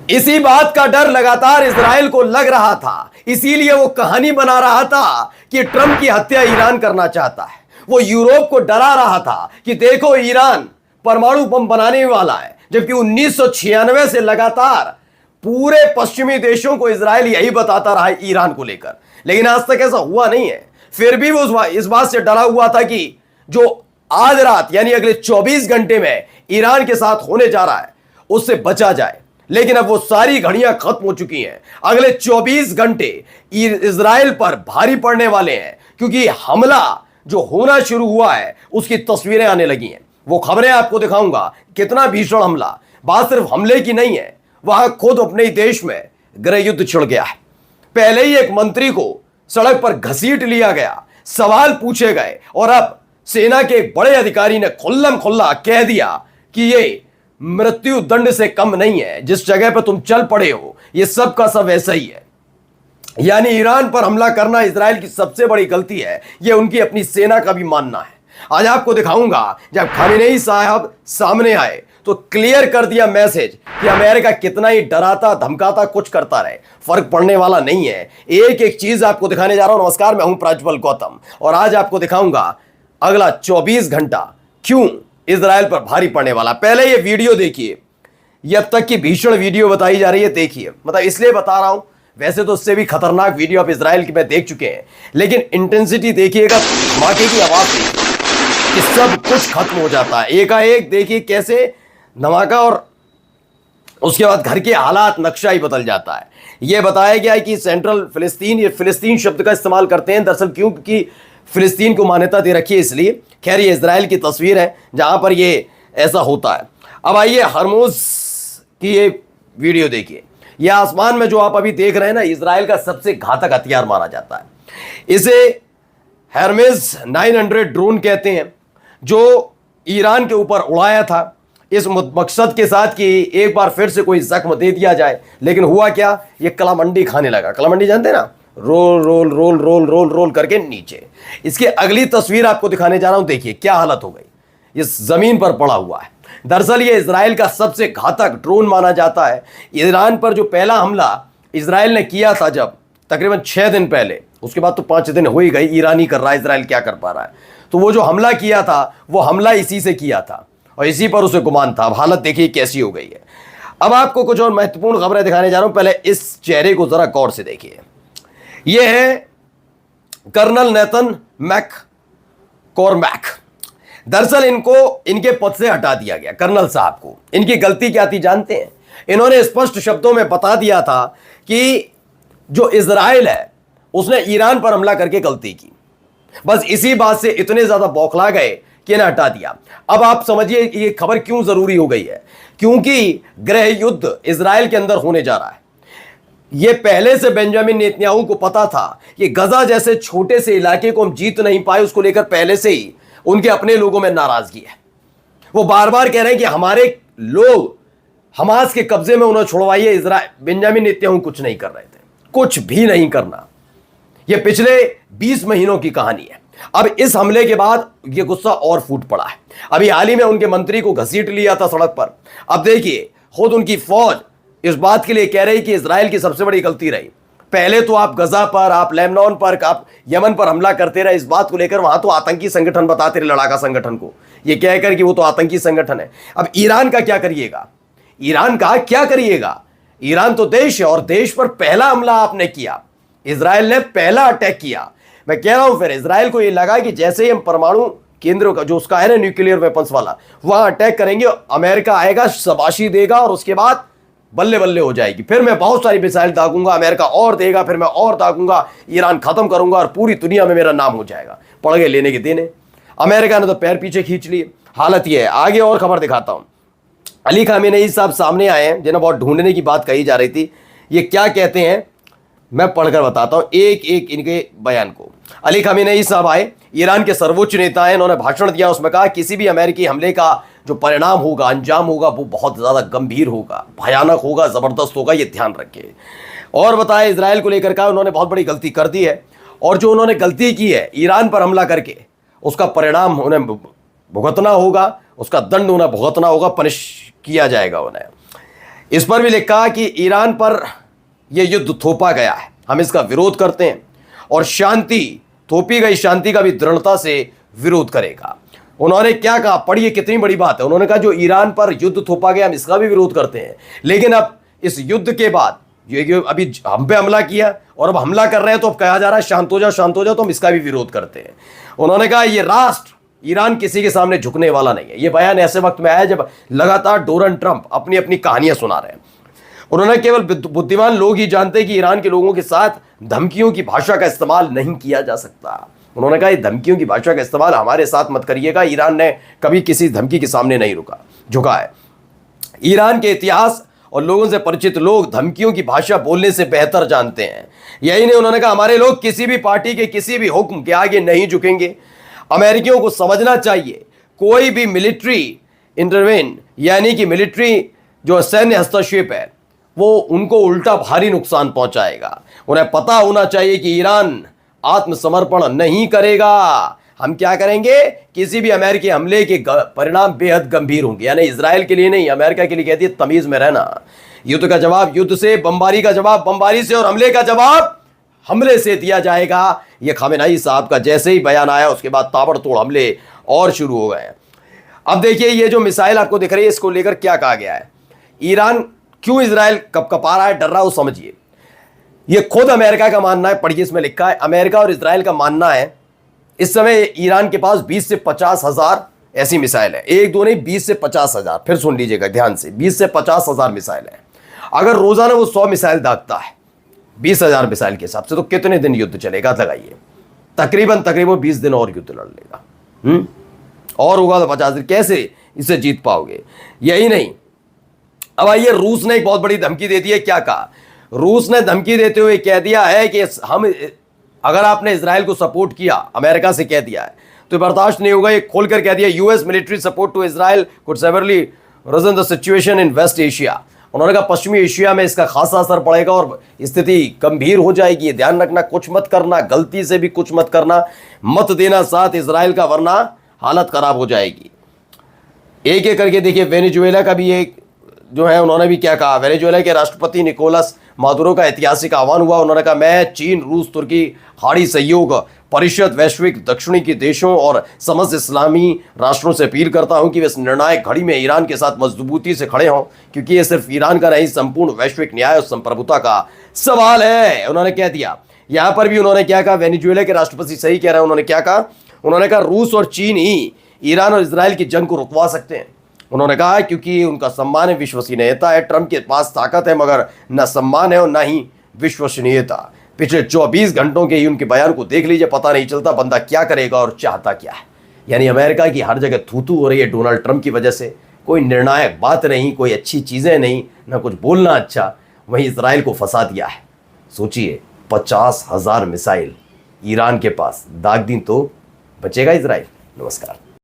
इसी बात का डर लगातार इजराइल को लग रहा था, इसीलिए वो कहानी बना रहा था कि ट्रंप की हत्या ईरान करना चाहता है। वो यूरोप को डरा रहा था कि देखो ईरान परमाणु बम बनाने वाला है, जबकि 1996 से लगातार पूरे पश्चिमी देशों को इजराइल यही बताता रहा है ईरान को लेकर, लेकिन आज तक ऐसा हुआ नहीं है। फिर भी वो इस बात से डरा हुआ था कि जो आज रात यानी अगले 24 घंटे में ईरान के साथ होने जा रहा है उससे बचा जाए। लेकिन अब वो सारी घड़ियां खत्म हो चुकी हैं। अगले 24 घंटे इजराइल पर भारी पड़ने वाले हैं, क्योंकि हमला जो होना शुरू हुआ है उसकी तस्वीरें आने लगी हैं। वो खबरें आपको दिखाऊंगा, कितना भीषण हमला। बात सिर्फ हमले की नहीं है, वहां खुद अपने ही देश में गृह युद्ध छिड़ गया है। पहले ही एक मंत्री को सड़क पर घसीट लिया गया, सवाल पूछे गए, और अब सेना के एक बड़े अधिकारी ने खुल्लम खुल्ला कह दिया कि ये मृत्यु दंड से कम नहीं है। जिस जगह पर तुम चल पड़े हो ये सब का सब ऐसा ही है। यानी ईरान पर हमला करना इजराइल की सबसे बड़ी गलती है, यह उनकी अपनी सेना का भी मानना है। आज आपको दिखाऊंगा, जब खामेनेई साहब सामने आए तो क्लियर कर दिया मैसेज कि अमेरिका कितना ही डराता धमकाता कुछ करता रहे, फर्क पड़ने वाला नहीं है। एक एक चीज आपको दिखाने जा रहा हूं। नमस्कार, मैं हूं प्रज्वल गौतम और आज आपको दिखाऊंगा अगला 24 घंटा क्यों इजराइल पर भारी पड़ने वाला। पहले ये वीडियो देखिए, ये अब तक की भीषण वीडियो बताई जा रही है। देखिए, मतलब इसलिए बता रहा हूं, वैसे तो उससे भी खतरनाक वीडियो आप इजराइल की में देख चुके हैं, लेकिन इंटेंसिटी देखिएगा, धमाके की आवाज देखिए कि सब कुछ खत्म हो जाता है एकाएक। देखिए कैसे धमाका और उसके बाद घर के हालात, नक्शा ही बदल जाता है। यह बताया गया है कि सेंट्रल फिलिस्तीन, ये फिलिस्तीन शब्द का इस्तेमाल करते हैं दरअसल, क्यों? क्योंकि फिलिस्तीन को मान्यता दे रखी है इसलिए। खैर, ये इजराइल की तस्वीर है जहां पर ये ऐसा होता है। अब आइए हरमुज की ये वीडियो देखिए। यह आसमान में जो आप अभी देख रहे हैं ना, इजराइल का सबसे घातक हथियार माना जाता है। इसे हरमुज 900 ड्रोन कहते हैं, जो ईरान के ऊपर उड़ाया था इस मकसद के साथ कि एक बार फिर से कोई जख्म दे दिया जाए। लेकिन हुआ क्या, ये कलामंडी खाने लगा। कलामंडी जानते हैं ना, roll roll roll roll roll roll करके नीचे। इसकी अगली तस्वीर आपको दिखाने जा रहा हूं, देखिए क्या हालत हो गई। इस जमीन पर पड़ा हुआ है। दरअसल ये इजराइल का सबसे घातक ड्रोन माना जाता है। ईरान पर जो पहला हमला इजराइल ने किया था जब तकरीबन 6 दिन पहले, उसके बाद तो 5 दिन हो ही गई, ईरान ही कर रहा है, इजराइल क्या कर पा रहा है। तो वो जो हमला किया था वो हमला इसी से किया था और इसी पर उसे गुमान था। अब हालत देखिए कैसी हो गई है। अब आपको कुछ और महत्वपूर्ण खबरें दिखाने जा रहा हूं, पहले इस चेहरे को जरा गौर से देखिए। यह है कर्नल नेथन मैककॉर्मैक। दरअसल इनको इनके पद से हटा दिया गया, कर्नल साहब को। इनकी गलती क्या थी जानते हैं? इन्होंने स्पष्ट शब्दों में बता दिया था कि जो इजराइल है उसने ईरान पर हमला करके गलती की। बस इसी बात से इतने ज्यादा बौखला गए कि इन्हें हटा दिया। अब आप समझिए ये खबर क्यों जरूरी हो गई है, क्योंकि गृह युद्ध इजराइल के अंदर होने जा रहा है। ये पहले से बेंजामिन नेतन्याहू को पता था कि गजा जैसे छोटे से इलाके को हम जीत नहीं पाए, उसको लेकर पहले से ही उनके अपने लोगों में नाराजगी है। वो बार बार कह रहे हैं कि हमारे लोग हमास के कब्जे में उन्हें छुड़वाइए। इजराइल बेंजामिन नेतन्याहू कुछ नहीं कर रहे थे, कुछ भी नहीं करना। यह पिछले 20 महीनों की कहानी है। अब इस हमले के बाद यह गुस्सा और फूट पड़ा है। अभी हाल ही में उनके मंत्री को घसीट लिया था सड़क पर। अब देखिए खुद उनकी फौज इस बात के लिए कह रही कि इजराइल की सबसे बड़ी गलती रही। पहले तो आप गजा पर, आप लेबनान पर, आप यमन पर हमला करते रहे। इस बात को लेकर वहां तो आतंकी संगठन बताते रहे, लड़ाका संगठन को, यह कहकर कि वो तो आतंकी संगठन है। अब ईरान का क्या करिएगा? ईरान का क्या करिएगा? ईरान तो देश है और देश पर पहला हमला आपने किया, इजराइल ने पहला अटैक किया। मैं कह रहा हूं फिर इजराइल को यह लगा कि जैसे ही हम परमाणु केंद्रों का जो उसका है ना न्यूक्लियर वेपन्स वाला, वहां अटैक करेंगे, अमेरिका आएगा, शाबाशी देगा और उसके बाद बल्ले बल्ले हो जाएगी। फिर मैं बहुत सारी मिसाइल दागूंगा, अमेरिका और देगा, फिर मैं और दागूंगा, ईरान खत्म करूंगा और पूरी दुनिया में मेरा नाम हो जाएगा। पड़ गए लेने के देने। अमेरिका ने तो पैर पीछे खींच लिए। हालत यह है। आगे और खबर दिखाता हूं। अली खामेनेई साहब सामने आए हैं, जिन्हें बहुत ढूंढने की बात कही जा रही थी। ये क्या कहते हैं मैं पढ़कर बताता हूं एक एक इनके बयान को। अली खामेनेई साहब आए, ईरान के सर्वोच्च नेता हैं। इन्होंने भाषण दिया, उसमें कहा किसी भी अमेरिकी हमले का जो परिणाम होगा, अंजाम होगा, वो बहुत ज़्यादा गंभीर होगा, भयानक होगा, ज़बरदस्त होगा, ये ध्यान रखिए। और बताया इजराइल को लेकर कहा उन्होंने बहुत बड़ी गलती कर दी है और जो उन्होंने गलती की है ईरान पर हमला करके, उसका परिणाम उन्हें भुगतना होगा, उसका दंड उन्हें भुगतना होगा, पनिश किया जाएगा उन्हें। इस पर भी लिखा कि ईरान पर यह युद्ध थोपा गया है, हम इसका विरोध करते हैं और शांति, थोपी गई शांति का भी दृढ़ता से विरोध करेगा। उन्होंने क्या कहा, पढ़िए कितनी बड़ी बात है। उन्होंने कहा जो ईरान पर युद्ध थोपा गया हम इसका भी विरोध करते हैं, लेकिन अब इस युद्ध के बाद ये अभी हम पे हमला किया और अब हमला कर रहे हैं, तो अब कहा जा रहा है शांत हो जाओ शांत हो जाओ, तो हम इसका भी विरोध करते हैं। उन्होंने कहा ये राष्ट्र ईरान किसी के सामने झुकने वाला नहीं है। ये बयान ऐसे वक्त में आया जब लगातार डोनाल्ड ट्रंप अपनी अपनी कहानियां सुना रहे हैं। उन्होंने केवल बुद्धिमान लोग ही जानते हैं कि ईरान के लोगों के साथ धमकियों की भाषा का इस्तेमाल नहीं किया जा सकता। उन्होंने कहा धमकियों की भाषा का इस्तेमाल हमारे साथ मत करिएगा। ईरान ने कभी किसी धमकी के सामने नहीं झुका है। ईरान के इतिहास और लोगों से परिचित लोग धमकियों की भाषा बोलने से बेहतर जानते हैं। यही नहीं, उन्होंने कहा हमारे लोग किसी भी पार्टी के किसी भी हुक्म के आगे नहीं झुकेंगे। अमेरिकियों को समझना चाहिए कोई भी मिलिट्री इंटरवेन यानी कि मिलिट्री जो सैन्य हस्तक्षेप है वो उनको उल्टा भारी नुकसान पहुंचाएगा। उन्हें पता होना चाहिए कि ईरान आत्मसमर्पण नहीं करेगा। हम क्या करेंगे, किसी भी अमेरिकी हमले के परिणाम बेहद गंभीर होंगे। यानी इजराइल के लिए नहीं, अमेरिका के लिए कहती है तमीज में रहना। युद्ध का जवाब युद्ध से, बमबारी का जवाब बमबारी से और हमले का जवाब हमले से दिया जाएगा। यह खामेनेई साहब का जैसे ही बयान आया उसके बाद ताबड़तोड़ हमले और शुरू हो गए। अब देखिए ये जो मिसाइल आपको दिख रही है इसको लेकर क्या कहा गया है। ईरान क्यों इजराइल कपकपा रहा है, डर रहा है, वो समझिए। ये खुद अमेरिका का मानना है, पढ़िए इसमें लिखा है। अमेरिका और इजराइल का मानना है इस समय ईरान के पास 20 से 50 हजार ऐसी मिसाइल है। एक दो नहीं, 20 से 50 हजार। फिर सुन लीजिएगा ध्यान से, 20 से 50 हजार मिसाइल है। अगर रोजाना वो 100 मिसाइल दागता है 20,000 मिसाइल के हिसाब से, तो कितने दिन युद्ध चलेगा लगाइए। तकरीबन 20 दिन और युद्ध लड़ लेगा। और होगा तो 50 दिन। कैसे इसे जीत पाओगे। यही नहीं, अब आइए रूस ने एक बहुत बड़ी धमकी दे दी है। क्या कहा, रूस ने धमकी देते हुए कह दिया है कि हम, अगर आपने इजराइल को सपोर्ट किया, अमेरिका से कह दिया है, तो बर्दाश्त नहीं होगा। ये खोलकर कह दिया US military support to Israel could severely worsen the situation in West Asia. उन्होंने कहा पश्चिमी एशिया में इसका खासा असर पड़ेगा और स्थिति गंभीर हो जाएगी। ध्यान रखना, कुछ मत करना, गलती से भी कुछ मत करना, मत देना साथ इजराइल का, वरना हालत खराब हो जाएगी। एक एक करके देखिए, वेनेजुएला का भी एक जो है उन्होंने भी क्या कहा। वेनेजुएला के राष्ट्रपति निकोलस मादुरो का ऐतिहासिक आह्वान हुआ। उन्होंने कहा मैं चीन, रूस, तुर्की, खाड़ी सहयोग परिषद, वैश्विक दक्षिणी के देशों और समस्त इस्लामी राष्ट्रों से अपील करता हूं कि वे इस निर्णायक घड़ी में ईरान के साथ मजबूती से खड़े हों, क्योंकि ये सिर्फ ईरान का नहीं, संपूर्ण वैश्विक न्याय और संप्रभुता का सवाल है। उन्होंने कह दिया। यहां पर भी उन्होंने क्या कहा, वेनेजुएला के राष्ट्रपति सही कह रहे हैं। उन्होंने क्या कहा, उन्होंने कहा रूस और चीन ही ईरान और इजराइल की जंग को रुकवा सकते हैं। उन्होंने कहा क्योंकि उनका सम्मान है, विश्वसनीयता है। ट्रंप के पास ताकत है मगर न सम्मान है और न ही विश्वसनीयता। पिछले 24 घंटों के ही उनके बयान को देख लीजिए, पता नहीं चलता बंदा क्या करेगा और चाहता क्या है। यानी अमेरिका की हर जगह थूथू हो रही है डोनाल्ड ट्रंप की वजह से। कोई निर्णायक बात नहीं, कोई अच्छी चीज़ें नहीं, ना कुछ बोलना अच्छा। वहीं इसराइल को फंसा दिया है। सोचिए 50,000 मिसाइल ईरान के पास दाग दी तो बचेगा इसराइल। नमस्कार।